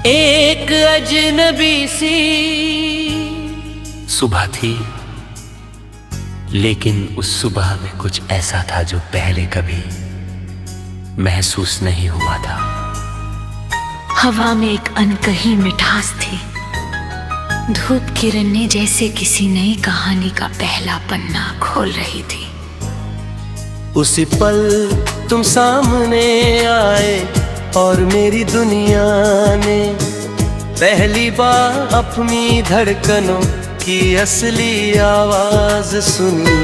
एक अजनबी सी सुबह थी, लेकिन उस सुबह में कुछ ऐसा था जो पहले कभी महसूस नहीं हुआ था। हवा में एक अनकही मिठास थी। धूप किरणें जैसे किसी नई कहानी का पहला पन्ना खोल रही थी। उसी पल तुम सामने आए और मेरी दुनिया ने पहली बार अपनी धड़कनों की असली आवाज सुनी।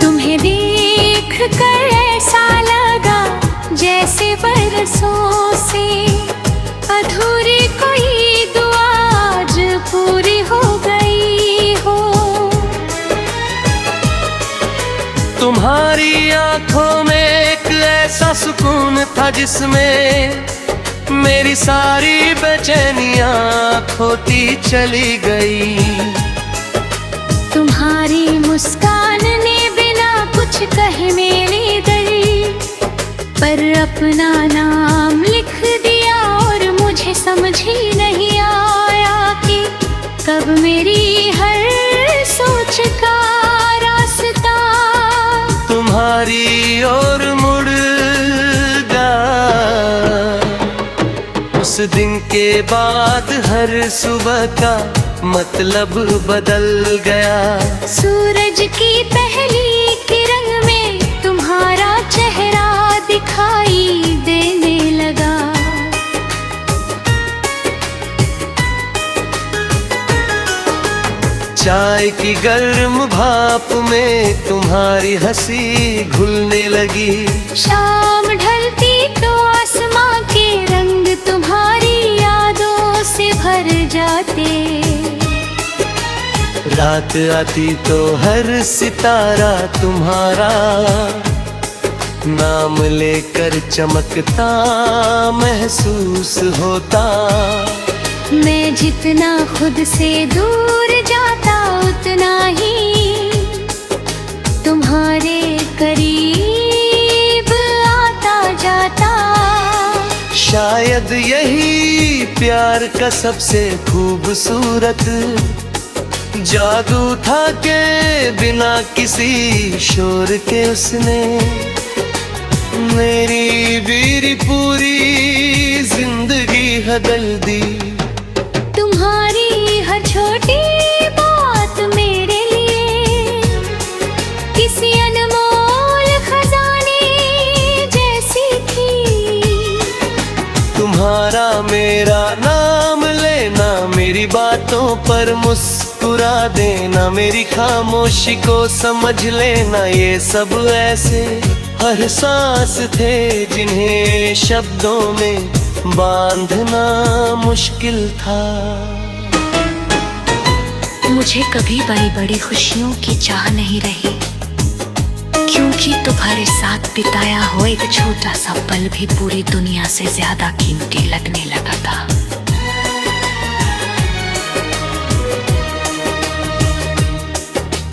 तुम्हें देख कर ऐसा लगा जैसे बरसों से अधूरी कोई दुआ आज पूरी हो गई हो। तुम्हारी आंखों में एक ऐसा सुकून था जिसमें मेरी सारी बेचैनियां खोती चली गई। तुम्हारी मुस्कान ने बिना कुछ कहे मेरे दिल पर अपना नाम लिख दिया और मुझे समझ ही नहीं आया कि कब मेरी हर सोच का रास्ता तुम्हारी ओर मुड़ गया। उस दिन के बाद हर सुबह का मतलब बदल गया। सूरज की पहली किरण में तुम्हारा चेहरा दिखाई देने लगा। चाय की गर्म भाप में तुम्हारी हंसी घुलने लगी। शाम ढलती तो आसमां के रंग तुम्हारी यादों से भर जाते। रात आती तो हर सितारा तुम्हारा नाम लेकर चमकता महसूस होता। मैं जितना खुद से दूर जाता उतना ही तुम्हारे करीब आता जाता। शायद यही प्यार का सबसे खूबसूरत जादू था के बिना किसी शोर के उसने मेरी भी पूरी जिंदगी बदल दी। तुम्हारी हर छोटी बात मेरे लिए किसी अनमोल खजाने जैसी थी। तुम्हारा मेरा नाम लेना, मेरी बातों पर मुस्कुरा देना, मेरी खामोशी को समझ लेना, ये सब ऐसे हर सांस थे जिन्हें शब्दों में बांधना मुश्किल था। मुझे कभी बड़ी बड़ी खुशियों की चाह नहीं रही, क्योंकि तुम्हारे साथ बिताया हो एक छोटा सा पल भी पूरी दुनिया से ज्यादा कीमती लगने लगा था।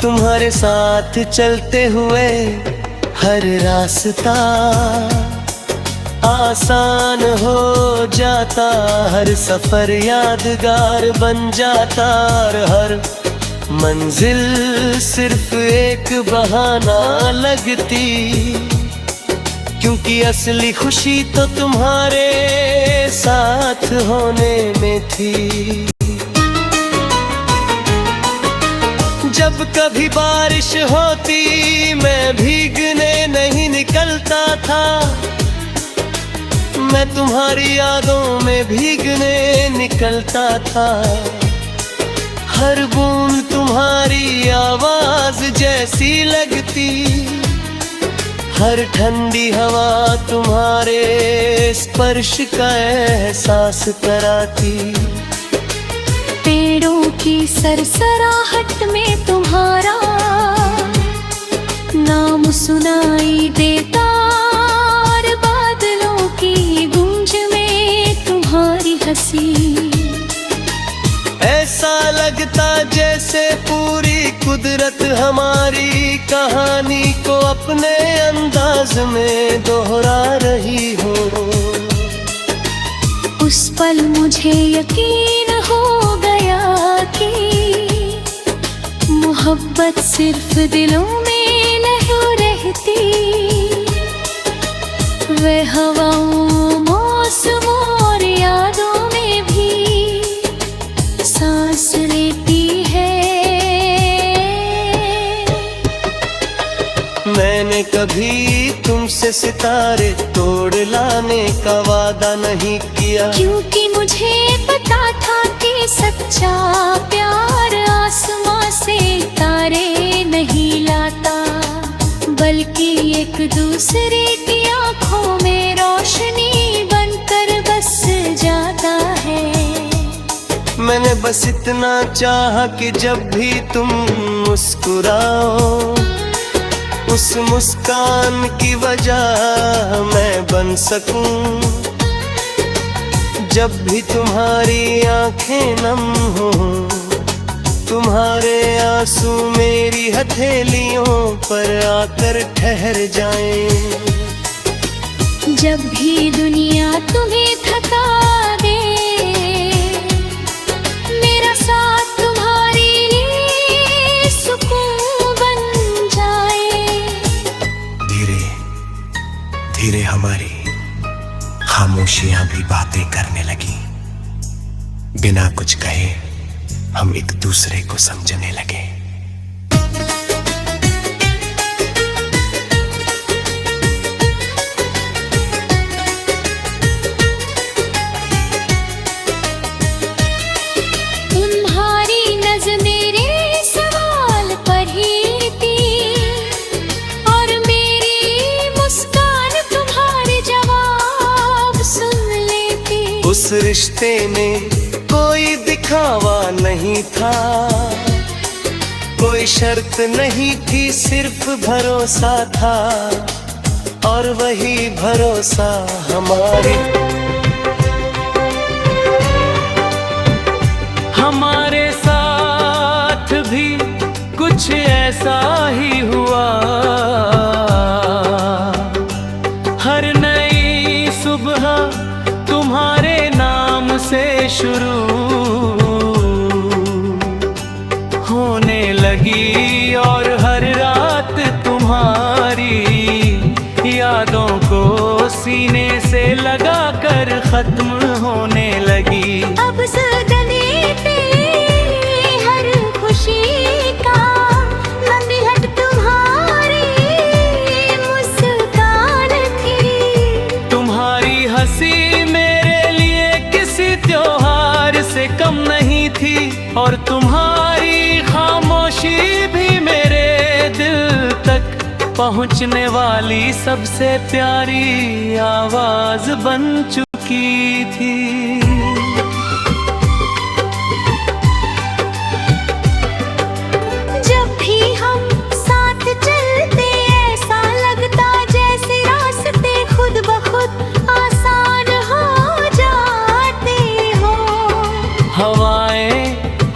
तुम्हारे साथ चलते हुए हर रास्ता आसान हो जाता, हर सफर यादगार बन जाता और हर मंजिल सिर्फ एक बहाना लगती, क्योंकि असली खुशी तो तुम्हारे साथ होने में थी। जब कभी बारिश होती मैं भीगने नहीं निकलता था, मैं तुम्हारी यादों में भीगने निकलता था। हर बूंद तुम्हारी आवाज जैसी लगती, हर ठंडी हवा तुम्हारे स्पर्श का एहसास कराती। पेड़ों की सरसराहट में तुम्हारा नाम सुनाई देता और बादलों की गूंज में तुम्हारी हंसी। ऐसा लगता जैसे पूरी कुदरत हमारी कहानी को अपने अंदाज में दोहरा रही हो। उस पल मुझे यकीन हो गया कि मोहब्बत सिर्फ दिलों में नहीं रहती, वे हवाओं, मौसमों और यादों में भी सांस लेती है। मैंने कभी तुमसे सितारे तोड़ लाने का वादा नहीं किया, क्योंकि मुझे पता था कि सच्चा प्यार आसमां से तारे नहीं लाता, बल्कि एक दूसरे की आंखों में रोशनी बनकर बस जाता है। मैंने बस इतना चाहा कि जब भी तुम मुस्कुराओ, उस मुस्कान की वजह मैं बन सकूं। जब भी तुम्हारी आंखें नम हो, तुम्हारे आंसू मेरी हथेलियों पर आकर ठहर जाएं। जब भी दुनिया तुम्हें थका दे, मेरा साथ तुम्हारे लिए सुकून बन जाए। धीरे धीरे हमारी खामोशियां भी बातें करने लगी, बिना कुछ कहे हम एक दूसरे को समझने लगे। तुम्हारी नज़र मेरे सवाल पर ही थी, और मेरी मुस्कान तुम्हारे जवाब सुन लेती। उस रिश्ते में कोई दिखावा नहीं था, कोई शर्त नहीं थी, सिर्फ भरोसा था, और वही भरोसा हमारे साथ भी कुछ ऐसा ही हुआ। हर नई सुबह तुम्हारे नाम से शुरू होने लगी, और हर रात तुम्हारी यादों को सीने से लगा कर खत्म होने लगी। अब सदने पे हर खुशी का नसीहत तुम्हारी मुस्कान थी। तुम्हारी हंसी मेरे लिए किसी त्योहार से कम नहीं थी, और तुम्हारी खामोशी भी मेरे दिल तक पहुंचने वाली सबसे प्यारी आवाज बन चुकी थी। जब भी हम साथ चलते ऐसा लगता जैसे रास्ते खुद ब खुद आसान हो जाते हो। हवाएं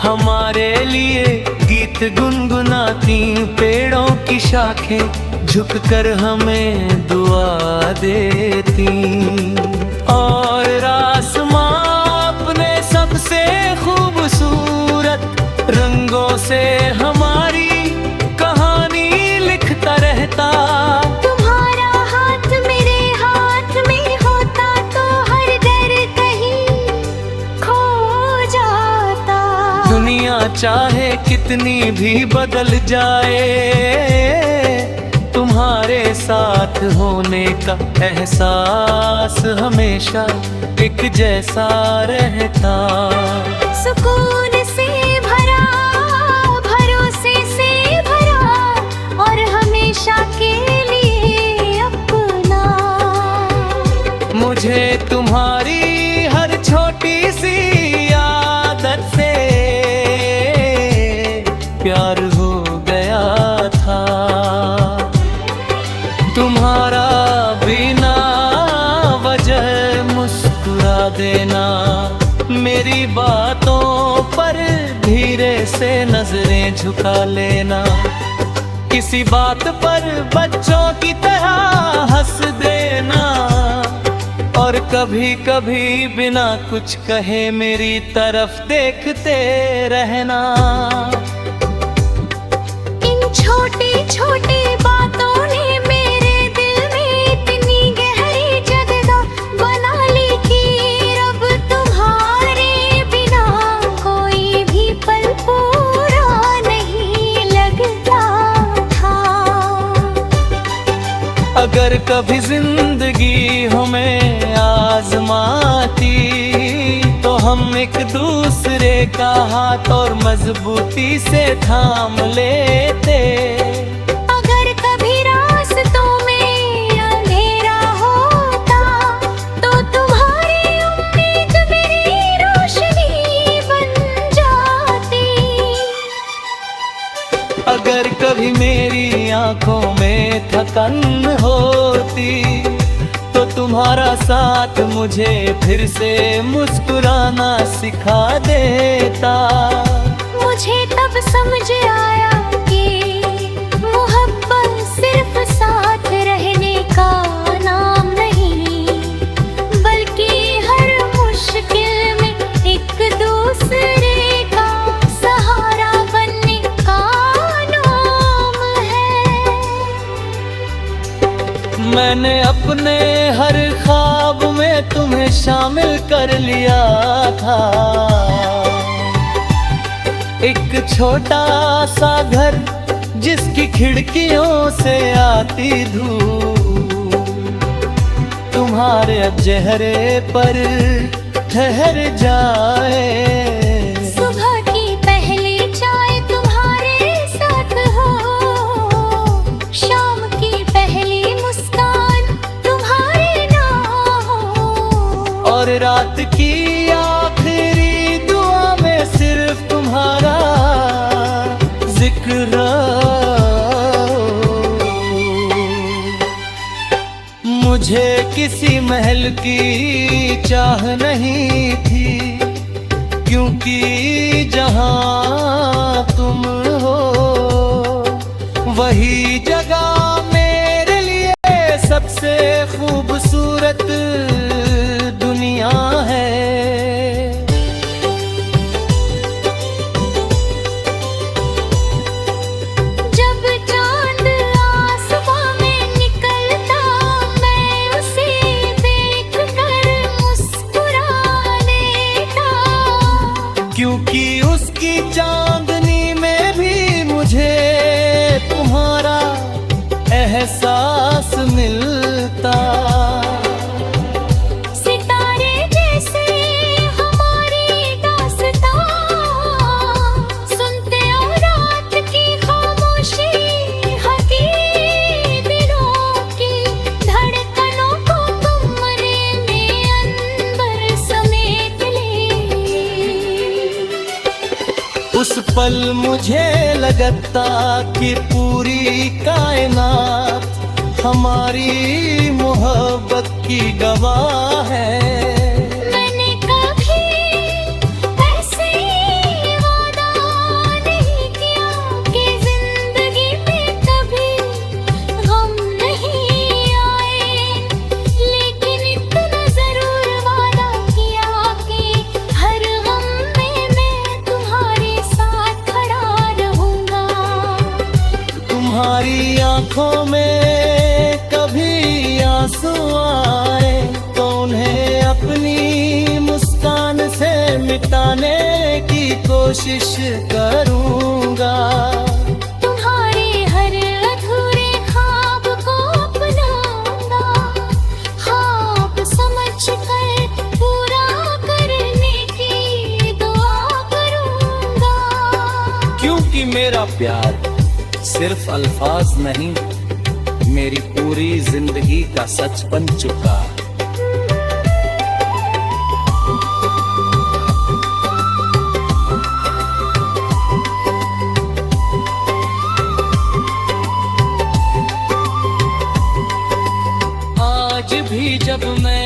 हमारे लिए गीत गुनगुनाती, पेड़ों की शाखें झुककर हमें दुआ देती, और आसमां अपने सबसे खूबसूरत रंगों से हमारी कहानी लिखता रहता। तुम्हारा हाथ मेरे हाथ में होता तो हर डर कहीं खो जाता। दुनिया चाहे कितनी भी बदल जाए, तुम्हारे साथ होने का एहसास हमेशा एक जैसा रहता। सुकून से भरा, भरोसे से भरा, और हमेशा के लिए अपना। मुझे तुम्हारी हर छोटी सी आदत से प्यार हो गया था। तुम्हारा बिना वजह मुस्कुरा देना, मेरी बातों पर धीरे से नजरें में झुका लेना, किसी बात पर बच्चों की तरह हंस देना, और कभी कभी बिना कुछ कहे मेरी तरफ देखते रहना। इन छोटी छोटी बातों ने मेरे दिल में इतनी गहरी जगह बना ली कि अब तुम्हारे बिना कोई भी पल पूरा नहीं लगता था। अगर कभी जिंदगी हमें आजमाती तो हम एक दूसरे का हाथ और मजबूती से थाम लेते। अगर कभी रास्तों में अंधेरा होता तो तुम्हारी उम्मीद मेरी रोशनी बन जाती। अगर कभी मेरी आंखों में थकन होती तो तुम्हारा साथ मुझे फिर से मुस्कुराना सिखा देता। मुझे तब समझ आया कि मोहब्बत सिर्फ साथ रहने का नाम नहीं, बल्कि हर मुश्किल में एक दूसरे का सहारा बनने का नाम है। मैंने अपने हर ख्वाब में तुम्हें शामिल कर लिया था। एक छोटा सा घर जिसकी खिड़कियों से आती धूप तुम्हारे अब चेहरे पर ठहर जाए। सुबह की पहली चाय तुम्हारे साथ हो, शाम की पहली मुस्कान तुम्हारे नाम हो, और रात की आखिरी दुआ में सिर्फ तुम्हारा जिक्र हो। मुझे किसी महल की चाह नहीं थी, क्योंकि जहां तुम हो वही जगह मेरे लिए सबसे खूबसूरत दुनिया है। जब चांद आसमां में निकलता मैं उसे देख कर मुस्कुरा लेता। क्योंकि उसकी चांदनी में भी मुझे तुम्हारा एहसास मिलता। सितारे जैसे हमारी दास्तां सुनते और रात की खामोशी हकी दिलों की धड़कनों को कमरे में अंदर समेट ले। उस पल मुझे लगता कि पूरी कायनात हमारी मोहब्बत की गवाह है। मैंने कभी ऐसे वादा नहीं किया कि जिंदगी में कभी गम नहीं आए, लेकिन इतना जरूर वादा किया कि हर गम में मैं तुम्हारे साथ खड़ा रहूंगा। तुम्हारी आंखों में कभी आंसू आए तो उन्हें अपनी मुस्कान से मिटाने की कोशिश करूंगा। तुम्हारे हर अधूरे ख्वाब को अपनाऊंगा, ख्वाब समझ कर पूरा करने की दुआ करूंगा। क्योंकि मेरा प्यार सिर्फ अल्फाज नहीं, मेरी पूरी जिंदगी का सच बन चुका। आज भी जब मैं